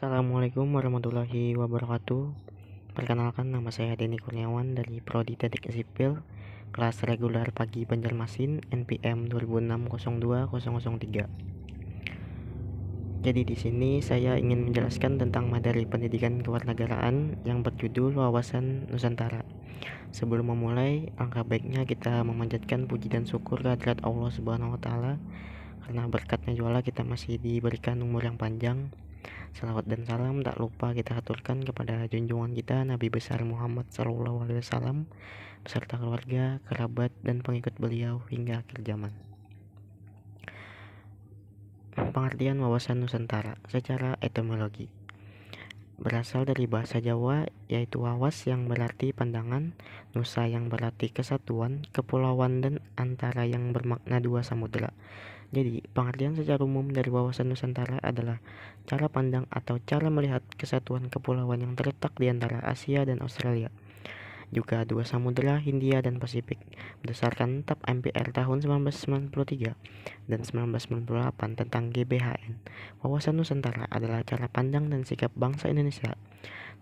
Assalamualaikum warahmatullahi wabarakatuh. Perkenalkan, nama saya Denny Kurniawan dari Prodi Teknik Sipil, kelas reguler pagi Banjarmasin, NPM 2006-02-003. Jadi di sini saya ingin menjelaskan tentang materi pendidikan kewarganegaraan yang berjudul Wawasan Nusantara. Sebelum memulai, alangkah baiknya kita memanjatkan puji dan syukur kehadirat Allah Subhanahu wa taala, karena berkatnya jualah kita masih diberikan umur yang panjang. Salawat dan salam tak lupa kita aturkan kepada junjungan kita Nabi besar Muhammad SAW beserta keluarga, kerabat, dan pengikut beliau hingga akhir zaman. Pengertian wawasan Nusantara secara etimologi berasal dari bahasa Jawa, yaitu wawas yang berarti pandangan, nusa yang berarti kesatuan, kepulauan, dan antara yang bermakna dua samudera. Jadi, pengertian secara umum dari wawasan Nusantara adalah cara pandang atau cara melihat kesatuan kepulauan yang terletak di antara Asia dan Australia, juga dua samudera Hindia dan Pasifik, berdasarkan TAP MPR tahun 1993 dan 1998 tentang GBHN. Wawasan Nusantara adalah cara pandang dan sikap bangsa Indonesia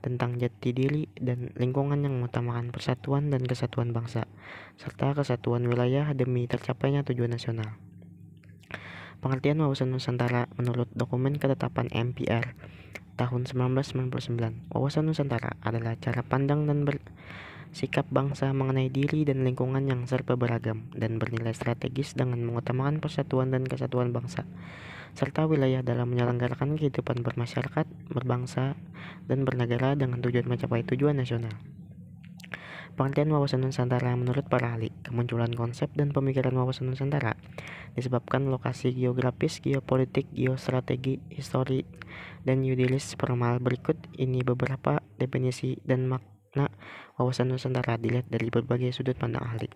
tentang jati diri dan lingkungan yang mengutamakan persatuan dan kesatuan bangsa, serta kesatuan wilayah demi tercapainya tujuan nasional. Pengertian wawasan Nusantara menurut dokumen ketetapan MPR tahun 1999, wawasan Nusantara adalah cara pandang dan sikap bangsa mengenai diri dan lingkungan yang serba beragam dan bernilai strategis dengan mengutamakan persatuan dan kesatuan bangsa, serta wilayah dalam menyelenggarakan kehidupan bermasyarakat, berbangsa, dan bernegara dengan tujuan mencapai tujuan nasional. Pengertian wawasan Nusantara menurut para ahli, kemunculan konsep dan pemikiran wawasan Nusantara disebabkan lokasi geografis, geopolitik, geostrategi, histori, dan yudilis formal. Berikut ini beberapa definisi dan makna wawasan Nusantara dilihat dari berbagai sudut pandang ahli.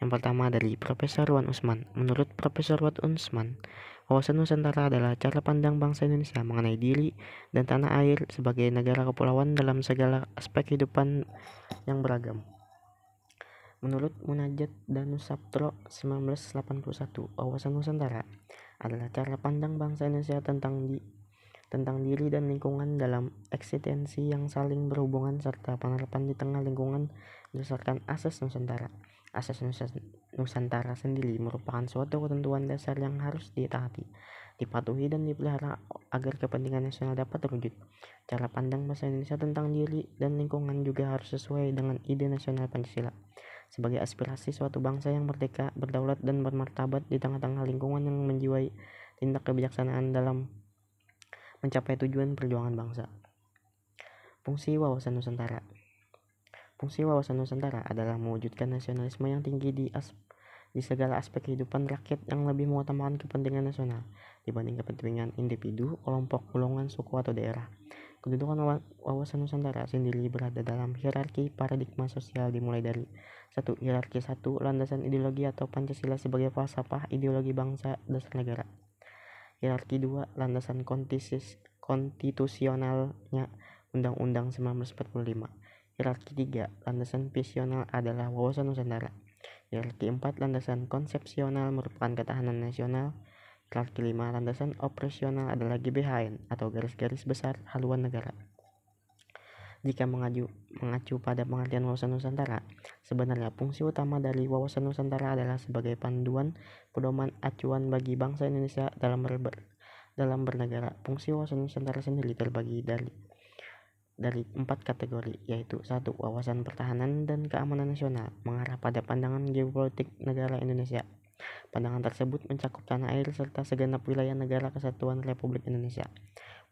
Yang pertama dari Profesor Wan Usman. Menurut Profesor Wan Usman, wawasan Nusantara adalah cara pandang bangsa Indonesia mengenai diri dan tanah air sebagai negara kepulauan dalam segala aspek kehidupan yang beragam. Menurut Munajat Danusaptro 1981, wawasan Nusantara adalah cara pandang bangsa Indonesia tentang diri dan lingkungan dalam eksistensi yang saling berhubungan serta penerapan di tengah lingkungan berdasarkan asas Nusantara. Asas Nusantara sendiri merupakan suatu ketentuan dasar yang harus ditaati, dipatuhi, dan dipelihara agar kepentingan nasional dapat terwujud. Cara pandang bangsa Indonesia tentang diri dan lingkungan juga harus sesuai dengan ide nasional Pancasila sebagai aspirasi suatu bangsa yang merdeka, berdaulat, dan bermartabat di tengah-tengah lingkungan yang menjiwai tindak kebijaksanaan dalam mencapai tujuan perjuangan bangsa. Fungsi wawasan Nusantara. Fungsi wawasan Nusantara adalah mewujudkan nasionalisme yang tinggi di segala aspek kehidupan rakyat yang lebih mengutamakan kepentingan nasional dibanding kepentingan individu, kelompok, golongan, suku, atau daerah. Kedudukan wawasan Nusantara sendiri berada dalam hierarki paradigma sosial dimulai dari 1. Hierarki 1. Landasan ideologi atau Pancasila sebagai falsafah ideologi bangsa dasar negara. Hierarki 2. Landasan konstitusionalnya Undang-Undang 1945. Hierarki 3. Landasan visional adalah wawasan Nusantara. Hierarki 4. Landasan konsepsional merupakan ketahanan nasional. Hierarki 5. Landasan operasional adalah GBHN atau garis-garis besar haluan negara. Jika mengacu pada pengertian wawasan Nusantara, sebenarnya fungsi utama dari wawasan Nusantara adalah sebagai panduan, pedoman, acuan bagi bangsa Indonesia dalam bernegara. Fungsi wawasan Nusantara sendiri terbagi dari 4 kategori, yaitu 1. Wawasan pertahanan dan keamanan nasional mengarah pada pandangan geopolitik negara Indonesia. Pandangan tersebut mencakup tanah air serta segenap wilayah negara kesatuan Republik Indonesia.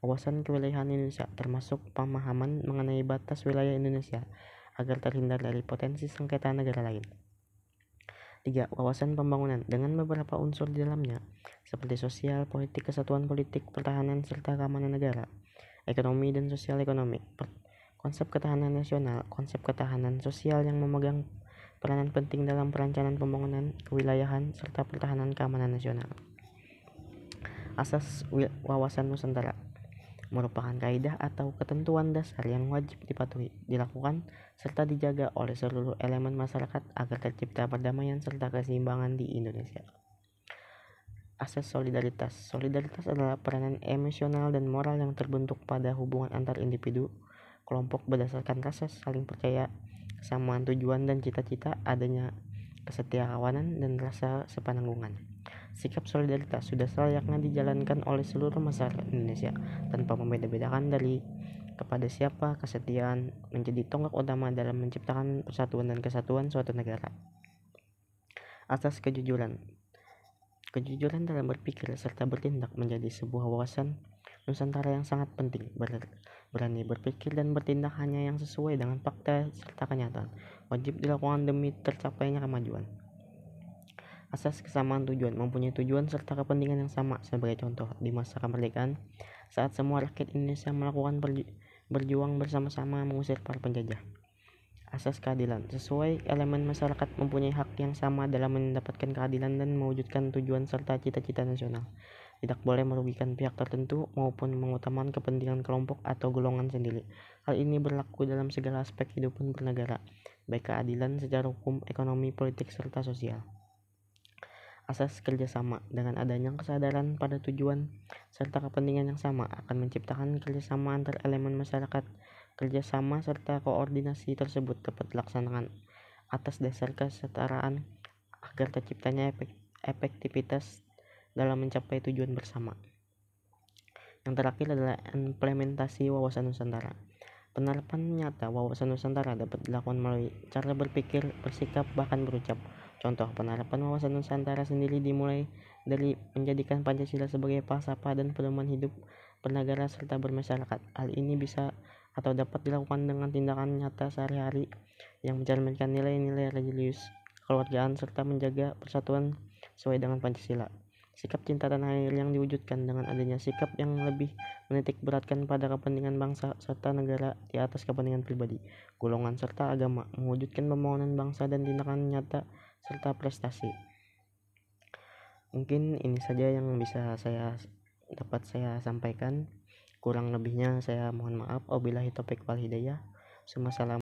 Wawasan kewilayahan Indonesia termasuk pemahaman mengenai batas wilayah Indonesia agar terhindar dari potensi sengketa negara lain. 3. Wawasan pembangunan dengan beberapa unsur di dalamnya seperti sosial, politik, kesatuan politik, pertahanan, serta keamanan negara, ekonomi, dan sosial ekonomi. Konsep ketahanan nasional, konsep ketahanan sosial yang memegang peranan penting dalam perencanaan pembangunan, kewilayahan, serta pertahanan keamanan nasional. Asas wawasan Nusantara merupakan kaidah atau ketentuan dasar yang wajib dipatuhi, dilakukan, serta dijaga oleh seluruh elemen masyarakat agar tercipta perdamaian serta keseimbangan di Indonesia. Asas solidaritas. Solidaritas adalah peranan emosional dan moral yang terbentuk pada hubungan antar individu, kelompok berdasarkan rasa saling percaya, kesamaan tujuan dan cita-cita, adanya kesetiakawanan dan rasa sepenanggungan. Sikap solidaritas sudah selayaknya dijalankan oleh seluruh masyarakat Indonesia tanpa membeda-bedakan dari kepada siapa. Kesetiaan menjadi tonggak utama dalam menciptakan persatuan dan kesatuan suatu negara. Asas kejujuran. Kejujuran dalam berpikir serta bertindak menjadi sebuah wawasan Nusantara yang sangat penting. Berani berpikir dan bertindak hanya yang sesuai dengan fakta serta kenyataan wajib dilakukan demi tercapainya kemajuan. Asas kesamaan tujuan. Mempunyai tujuan serta kepentingan yang sama. Sebagai contoh, di masa kemerdekaan, saat semua rakyat Indonesia melakukan berjuang bersama-sama mengusir para penjajah. Asas keadilan. Sesuai elemen masyarakat mempunyai hak yang sama dalam mendapatkan keadilan dan mewujudkan tujuan serta cita-cita nasional. Tidak boleh merugikan pihak tertentu maupun mengutamakan kepentingan kelompok atau golongan sendiri. Hal ini berlaku dalam segala aspek kehidupan bernegara, baik keadilan secara hukum, ekonomi, politik, serta sosial. Asas kerjasama. Dengan adanya kesadaran pada tujuan serta kepentingan yang sama akan menciptakan kerjasama antar elemen masyarakat. Kerjasama serta koordinasi tersebut dapat dilaksanakan atas dasar kesetaraan agar terciptanya efektivitas dalam mencapai tujuan bersama. Yang terakhir adalah implementasi wawasan Nusantara. Penerapan nyata wawasan Nusantara dapat dilakukan melalui cara berpikir, bersikap, bahkan berucap. Contoh, penerapan wawasan Nusantara sendiri dimulai dari menjadikan Pancasila sebagai falsafah dan pedoman hidup bernegara serta bermasyarakat. Hal ini bisa atau dapat dilakukan dengan tindakan nyata sehari-hari yang mencerminkan nilai-nilai religius, kekeluargaan, serta menjaga persatuan sesuai dengan Pancasila. Sikap cinta tanah air yang diwujudkan dengan adanya sikap yang lebih menitik beratkan pada kepentingan bangsa serta negara di atas kepentingan pribadi, golongan, serta agama, mewujudkan pembangunan bangsa dan tindakan nyata serta prestasi. Mungkin ini saja yang bisa dapat saya sampaikan. Kurang lebihnya saya mohon maaf. Wabillahi taufiq wal hidayah. Assalamualaikum.